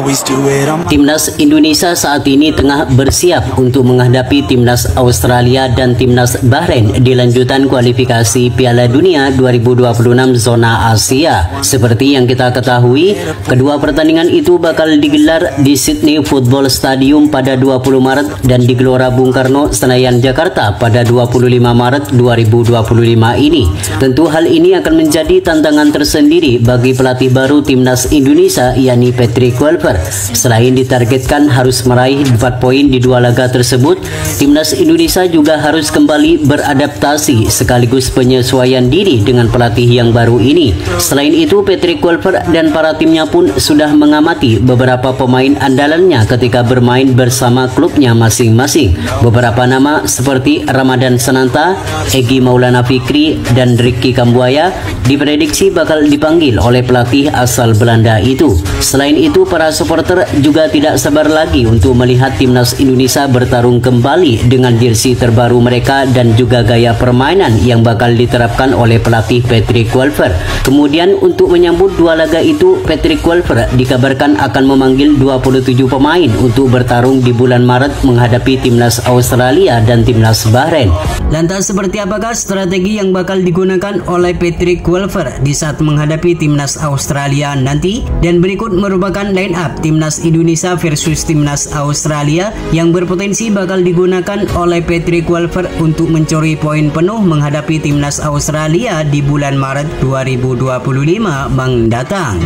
always do it on my Timnas Indonesia saat ini tengah bersiap untuk menghadapi Timnas Australia dan Timnas Bahrain di lanjutan kualifikasi Piala Dunia 2026 zona Asia. Seperti yang kita ketahui, kedua pertandingan itu bakal digelar di Sydney Football Stadium pada 20 Maret dan di Gelora Bung Karno, Senayan, Jakarta pada 25 Maret 2025 ini. Tentu hal ini akan menjadi tantangan tersendiri bagi pelatih baru Timnas Indonesia, yakni Patrick Kluivert. Selain ditargetkan harus meraih 4 poin di dua laga tersebut, Timnas Indonesia juga harus kembali beradaptasi sekaligus penyesuaian diri dengan pelatih yang baru ini. Selain itu, Patrick Kluivert dan para timnya pun sudah mengamati beberapa pemain andalannya ketika bermain bersama klubnya masing-masing. Beberapa nama seperti Ramadan Sananta, Egy Maulana Fikri, dan Ricky Kambuaya diprediksi bakal dipanggil oleh pelatih asal Belanda itu. Selain itu, para supporter juga tidak sabar lagi untuk melihat Timnas Indonesia bertarung kembali dengan jersey terbaru mereka dan juga gaya permainan yang bakal diterapkan oleh pelatih Patrick Kluivert. Kemudian untuk menyambut dua laga itu, Patrick Kluivert dikabarkan akan memanggil 27 pemain untuk bertarung di bulan Maret menghadapi Timnas Australia dan Timnas Bahrain. Lantas seperti apakah strategi yang bakal digunakan oleh Patrick Kluivert di saat menghadapi Timnas Australia nanti? Dan berikut merupakan line up Timnas Indonesia versus Timnas Australia yang berpotensi bakal digunakan oleh Patrick Kluivert untuk mencuri poin penuh menghadapi Timnas Australia di bulan Maret 2025 mendatang.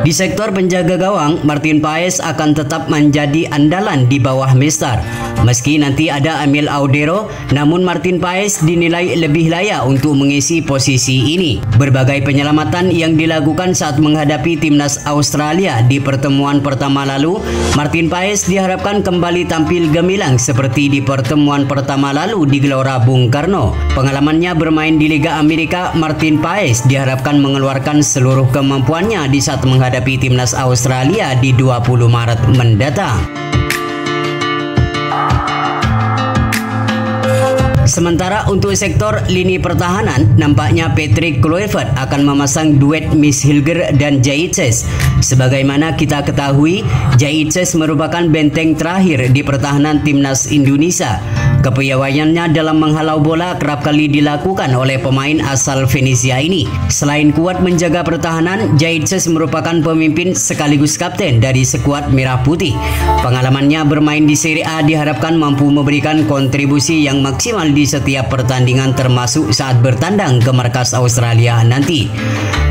Di sektor penjaga gawang, Martin Paes akan tetap menjadi andalan di bawah Mister. Meski nanti ada Emil Audero, namun Martin Paes dinilai lebih layak untuk mengisi posisi ini. Berbagai penyelamatan yang dilakukan saat menghadapi Timnas Australia di pertemuan pertama lalu, Martin Paes diharapkan kembali tampil gemilang seperti di pertemuan pertama lalu di Gelora Bung Karno. Pengalamannya bermain di Liga Amerika, Martin Paes diharapkan mengeluarkan seluruh kemampuannya di saat menghadapi Timnas Australia di 20 Maret mendatang. Sementara untuk sektor lini pertahanan, nampaknya Patrick Kluivert akan memasang duet Miss Hilger dan Jaitzes. Sebagaimana kita ketahui, Jaitzes merupakan benteng terakhir di pertahanan Timnas Indonesia. Kepiawaiannya dalam menghalau bola kerap kali dilakukan oleh pemain asal Venesia ini. Selain kuat menjaga pertahanan, Jaitzes merupakan pemimpin sekaligus kapten dari skuad Merah Putih. Pengalamannya bermain di Serie A diharapkan mampu memberikan kontribusi yang maksimal di setiap pertandingan termasuk saat bertandang ke markas Australia nanti.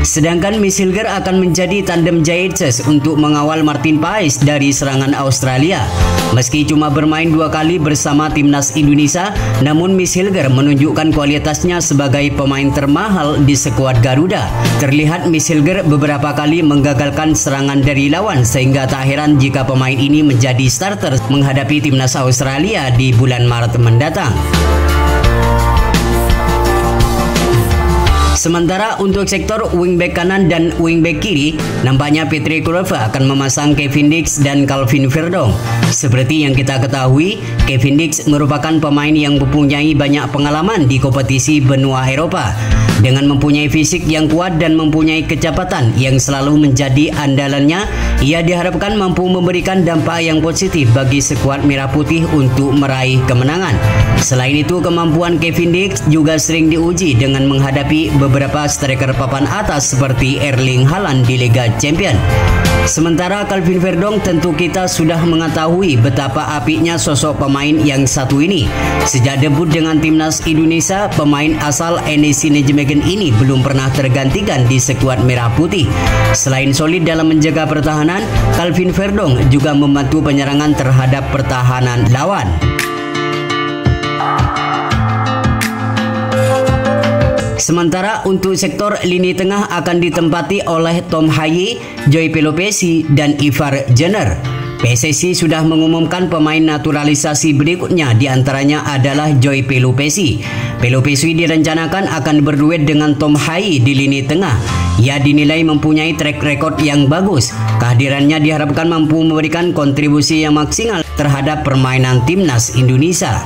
Sedangkan Miss Hilger akan menjadi tandem Jaitzes untuk mengawal Martin Paes dari serangan Australia. Meski cuma bermain 2 kali bersama Timnas Indonesia, namun Miss Hilger menunjukkan kualitasnya sebagai pemain termahal di skuad Garuda. Terlihat Miss Hilger beberapa kali menggagalkan serangan dari lawan, sehingga tak heran jika pemain ini menjadi starter menghadapi Timnas Australia di bulan Maret mendatang. Sementara untuk sektor wingback kanan dan wingback kiri, nampaknya Patrick Kluivert akan memasang Kevin Dix dan Calvin Verdong. Seperti yang kita ketahui, Kevin Dix merupakan pemain yang mempunyai banyak pengalaman di kompetisi benua Eropa. Dengan mempunyai fisik yang kuat dan mempunyai kecepatan yang selalu menjadi andalannya, ia diharapkan mampu memberikan dampak yang positif bagi skuad Merah Putih untuk meraih kemenangan. Selain itu, kemampuan Kevin Dix juga sering diuji dengan menghadapi beberapa striker papan atas seperti Erling Haaland di Liga Champions. Sementara Calvin Verdong, tentu kita sudah mengetahui betapa apiknya sosok pemain yang satu ini. Sejak debut dengan Timnas Indonesia, pemain asal NEC Nijmegen ini belum pernah tergantikan di skuad Merah Putih. Selain solid dalam menjaga pertahanan, Calvin Verdong juga membantu penyerangan terhadap pertahanan lawan. Sementara untuk sektor lini tengah akan ditempati oleh Tom Haye, Joy Pelopesi, dan Ivar Jenner. PSSI sudah mengumumkan pemain naturalisasi berikutnya, diantaranya adalah Joy Pelopesi. Pelopesui direncanakan akan berduet dengan Tom Hai di lini tengah. Ia dinilai mempunyai track record yang bagus. Kehadirannya diharapkan mampu memberikan kontribusi yang maksimal terhadap permainan timnas Indonesia.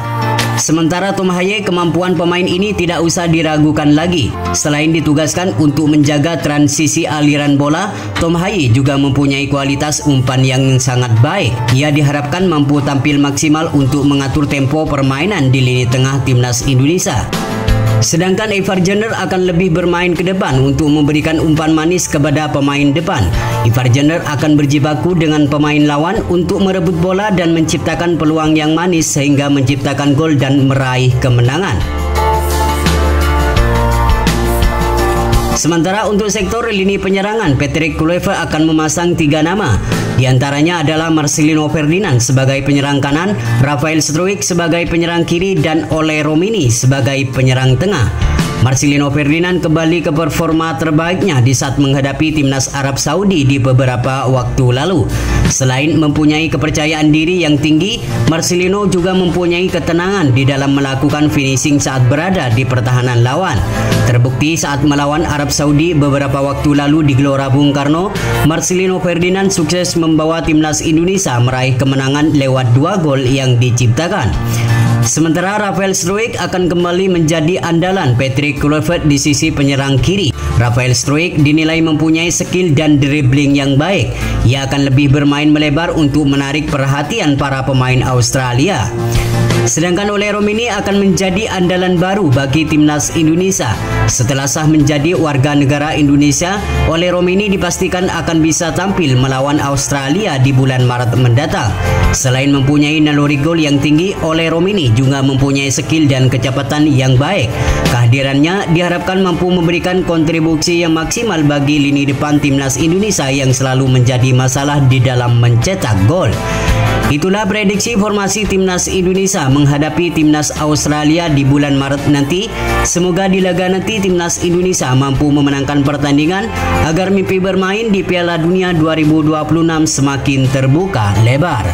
Sementara Tom Hai, kemampuan pemain ini tidak usah diragukan lagi. Selain ditugaskan untuk menjaga transisi aliran bola, Tom Hai juga mempunyai kualitas umpan yang sangat baik. Ia diharapkan mampu tampil maksimal untuk mengatur tempo permainan di lini tengah timnas Indonesia. Sedangkan Ivar Jenner akan lebih bermain ke depan untuk memberikan umpan manis kepada pemain depan. Ivar Jenner akan berjibaku dengan pemain lawan untuk merebut bola dan menciptakan peluang yang manis sehingga menciptakan gol dan meraih kemenangan. Sementara untuk sektor lini penyerangan, Patrick Kluivert akan memasang 3 nama. Di antaranya adalah Marcelino Ferdinand sebagai penyerang kanan, Rafael Struijk sebagai penyerang kiri, dan Ole Romini sebagai penyerang tengah. Marcelino Ferdinand kembali ke performa terbaiknya di saat menghadapi timnas Arab Saudi di beberapa waktu lalu. Selain mempunyai kepercayaan diri yang tinggi, Marcelino juga mempunyai ketenangan di dalam melakukan finishing saat berada di pertahanan lawan. Terbukti saat melawan Arab Saudi beberapa waktu lalu di Gelora Bung Karno, Marcelino Ferdinand sukses membawa timnas Indonesia meraih kemenangan lewat 2 gol yang diciptakan. Sementara Rafael Struijk akan kembali menjadi andalan Patrick Kluivert di sisi penyerang kiri. Rafael Struijk dinilai mempunyai skill dan dribbling yang baik. Ia akan lebih bermain melebar untuk menarik perhatian para pemain Australia. Sedangkan Ole Romini akan menjadi andalan baru bagi timnas Indonesia. Setelah sah menjadi warga negara Indonesia, Ole Romini dipastikan akan bisa tampil melawan Australia di bulan Maret mendatang. Selain mempunyai naluri gol yang tinggi, Ole Romini juga mempunyai skill dan kecepatan yang baik. Kehadirannya diharapkan mampu memberikan kontribusi yang maksimal bagi lini depan timnas Indonesia yang selalu menjadi masalah di dalam mencetak gol. Itulah prediksi formasi timnas Indonesia menghadapi timnas Australia di bulan Maret nanti. Semoga di laga nanti timnas Indonesia mampu memenangkan pertandingan agar mimpi bermain di Piala Dunia 2026 semakin terbuka lebar.